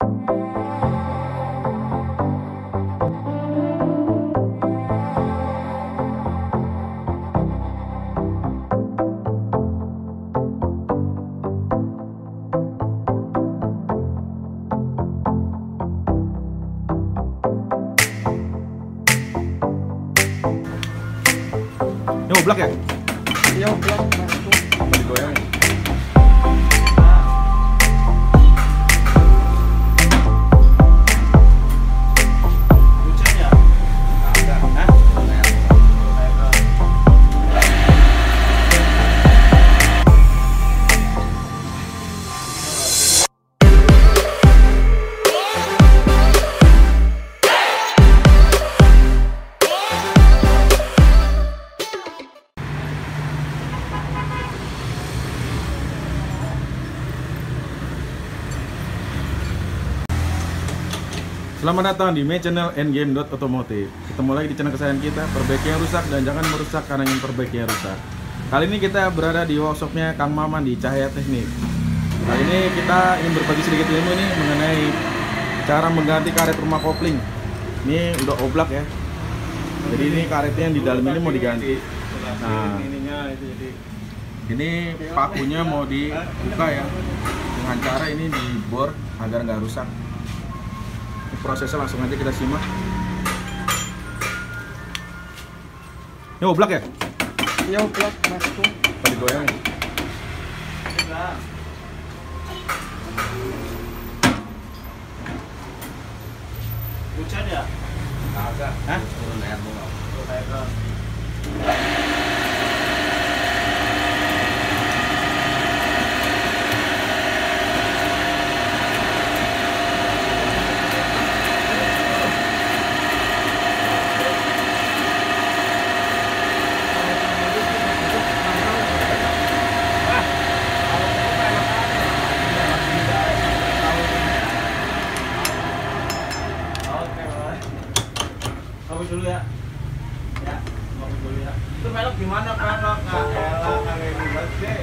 Ini oblak ya? Iya, oblak masuk. Apa digoyang? Hujan ya? Agak. Hah? Selamat datang di My Channel Endgame.Otomotif. Ketemu lagi di channel kesayangan kita, perbaiki yang rusak dan jangan merusak karena ingin perbaiki yang rusak. Kali ini kita berada di workshopnya Kang Maman di Cahaya Teknik. Kali ini kita ingin berbagi sedikit ilmu ini mengenai cara mengganti karet rumah kopling. Ini udah oblak ya. Jadi ini karetnya yang di dalam ini mau diganti. Nah, ini pakunya mau dibuka ya, dengan cara ini dibor agar nggak rusak. Prosesnya langsung aja kita simak. Ini oblak ya? Iya, oblak masuk. Apa digoyang? Hujan ya? Agak. Hah? Bagus dulu ya. Ya, bagus dulu ya. Itu pelok gimana pelok? Kak Ella, Kang Edi Basde.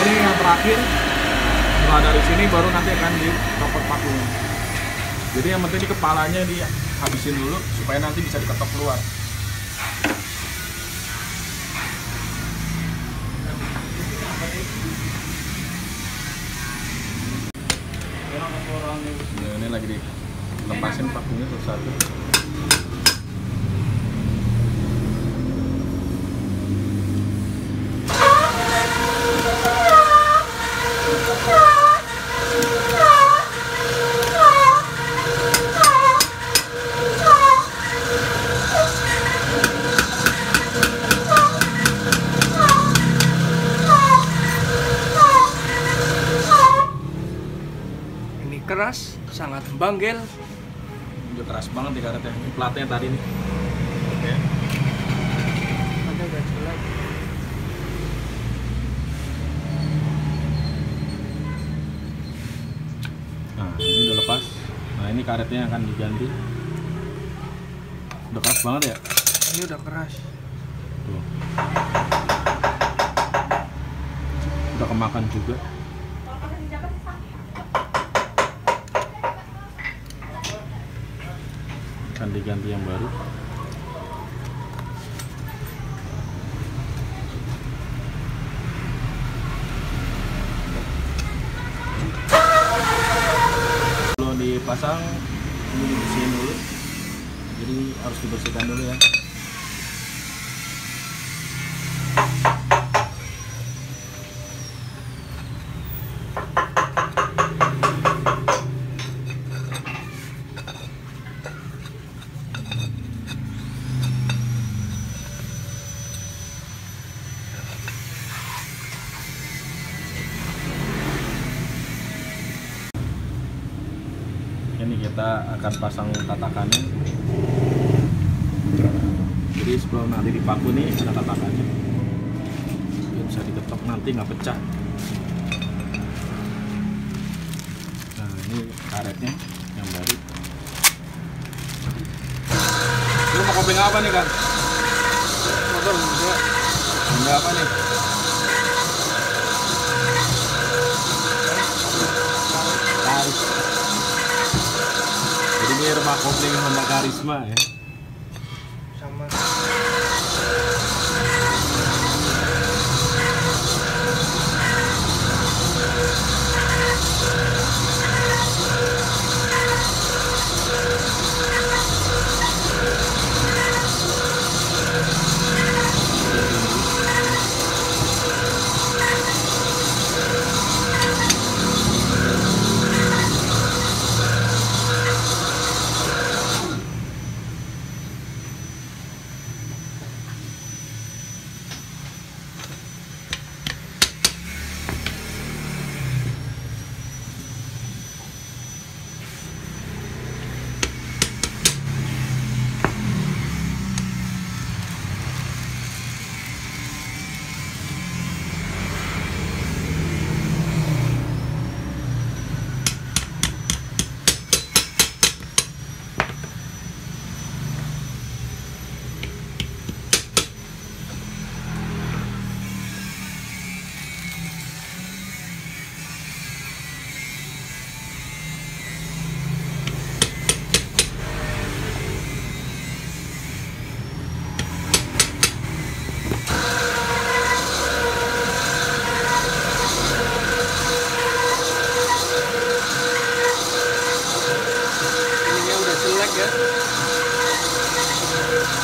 Ini yang terakhir. Setelah dari sini baru nanti akan dicopot pakunya. Jadi yang penting di kepalanya dihabisin dulu supaya nanti bisa diketok keluar. Nah, ini lagi dilepasin pakunya satu-satu. Keras, sangat membanggel. Udah keras banget nih karetnya. Ini platnya tadi nih. Oke. Ada gak jelas. Nah, ini udah lepas. Nah, ini karetnya akan diganti. Udah keras banget ya? Ini udah keras. Tuh. Udah kemakan juga. Akan diganti yang baru. Belum dipasang, ini dibersihin dulu. Jadi harus dibersihkan dulu ya. Ini kita akan pasang tatakannya. Jadi sebelum nanti dipaku nih ada tatakannya. Biar bisa diketok nanti nggak pecah. Nah ini karetnya yang baru. Lu mau kopling apa nih Kang? Motor enggak. Enggak apa nih? Karis. Jadi ini remah kopling Honda Karisma ya. Sama.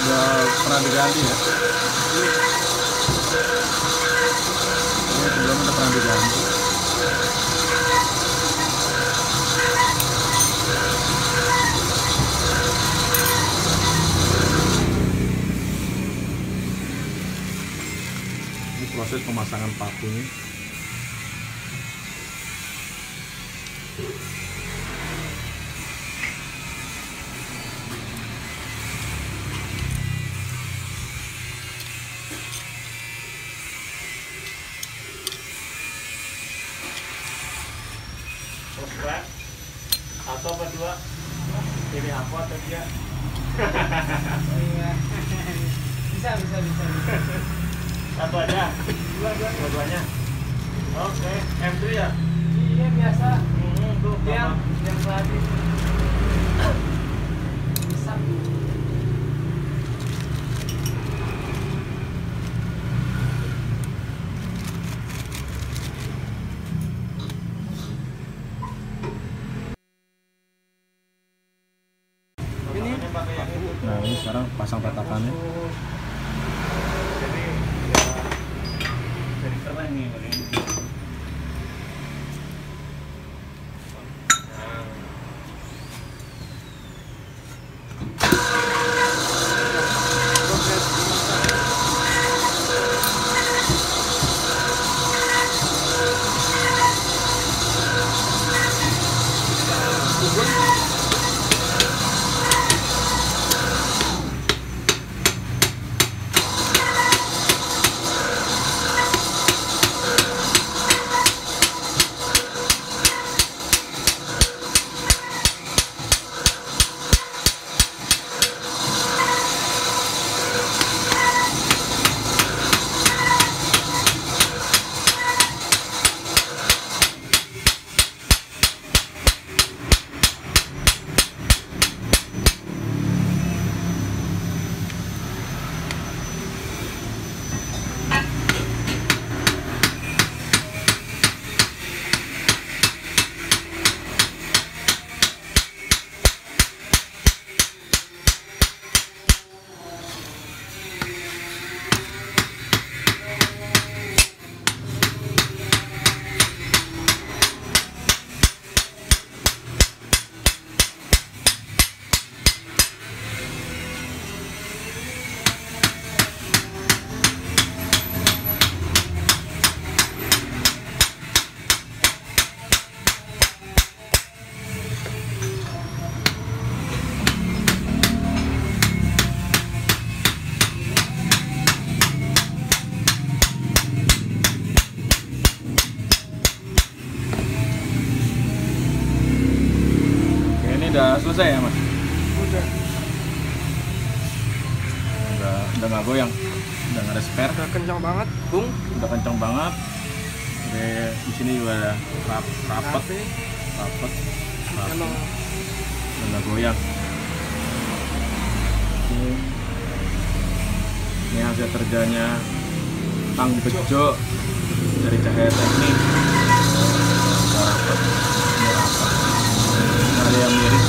Udah pernah diganti ya? Ini sebelumnya udah pernah diganti. Ini proses pemasangan pakunya. Subscribe. Satu apa dua? Pilih apa atau dia? Iya. Bisa. Satu aja. Dua-duanya. Oke. M3 ya? Iya biasa. Tuh, Yang tadi. Bisa. Ini pakai yang itu. Nah ini sekarang pasang tatakannya. Jadi ya jadi keren nih pakai ini. Nah. udah selesai ya mas? Udah. Udah nggak goyang, udah nggak ada spare, Udah kencang banget, Bung. udah kencang banget. Oke, di sini juga rapet, Tapi rapet, emang udah nggak goyang. Ini hasil kerjanya Kang Bejo dari Cahaya Teknik. Udah rapet, ini rapet, nggak ada yang mirip.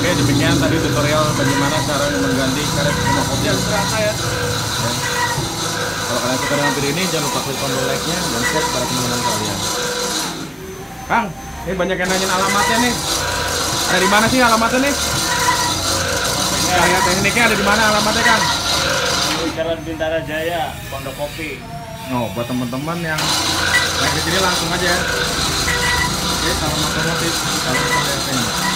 Oke, demikian tadi tutorial bagaimana cara mengganti karet sama kopi. jangan serasa ya. Kalau kalian suka dengan video ini, jangan lupa klik tombol like-nya dan share kepada teman-teman kalian. Kang, ini banyak yang nanyain alamatnya nih. Ada di mana sih alamatnya nih? Cahaya Tekniknya ada di mana alamatnya, Kang? Di Jalan Bintara Jaya, Pondok Kopi. Oh, buat teman-teman yang di sini langsung aja. Oke, salam otomotif, salam Cahaya Teknik.